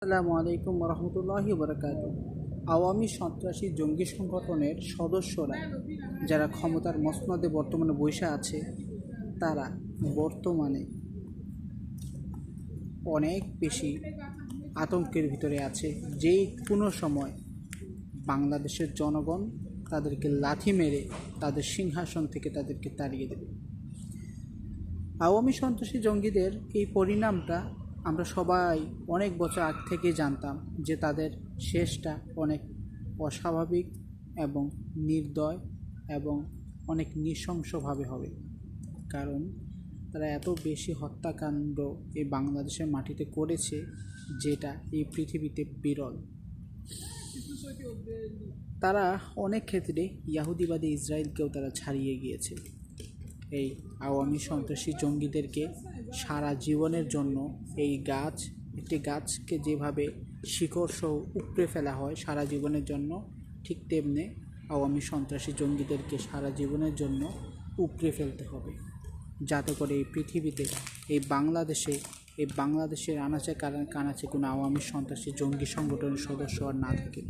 আসসালামু আলাইকুম রহমতুল্লাহি বারাকাতুহু। আওয়ামী সন্ত্রাসী জঙ্গি সংগঠনের সদস্যরা যারা ক্ষমতার মসনদে বর্তমানে বসে আছে, তারা বর্তমানে অনেক বেশি আতঙ্কের ভিতরে আছে। যেই কোনো সময় বাংলাদেশের জনগণ তাদেরকে লাথি মেরে তাদের সিংহাসন থেকে তাদেরকে তাড়িয়ে দেবে। আওয়ামী সন্ত্রাসী জঙ্গিদের এই পরিণামটা আমরা সবাই অনেক বছর আগ থেকে জানতাম যে তাদের শেষটা অনেক অস্বাভাবিক এবং নির্দয় এবং অনেক নৃশংসভাবে হবে। কারণ তারা এত বেশি হত্যাকাণ্ড এই বাংলাদেশের মাটিতে করেছে, যেটা এই পৃথিবীতে বিরল। তারা অনেক ক্ষেত্রে ইয়াহুদিবাদী ইসরায়েলকেও তারা ছাড়িয়ে গিয়েছে। এই আওয়ামী সন্ত্রাসী জঙ্গিদেরকে সারা জীবনের জন্য একটি গাছকে যেভাবে শিকড় সহ উপড়ে ফেলা হয় সারা জীবনের জন্য, ঠিক তেমনি আওয়ামী সন্ত্রাসী জঙ্গিদেরকে সারা জীবনের জন্য উপড়ে ফেলতে হবে, যাতে করে এই পৃথিবীতে এই বাংলাদেশের আনাচে কানাচে কোনো আওয়ামী সন্ত্রাসী জঙ্গি সংগঠনের সদস্য আর না থাকে।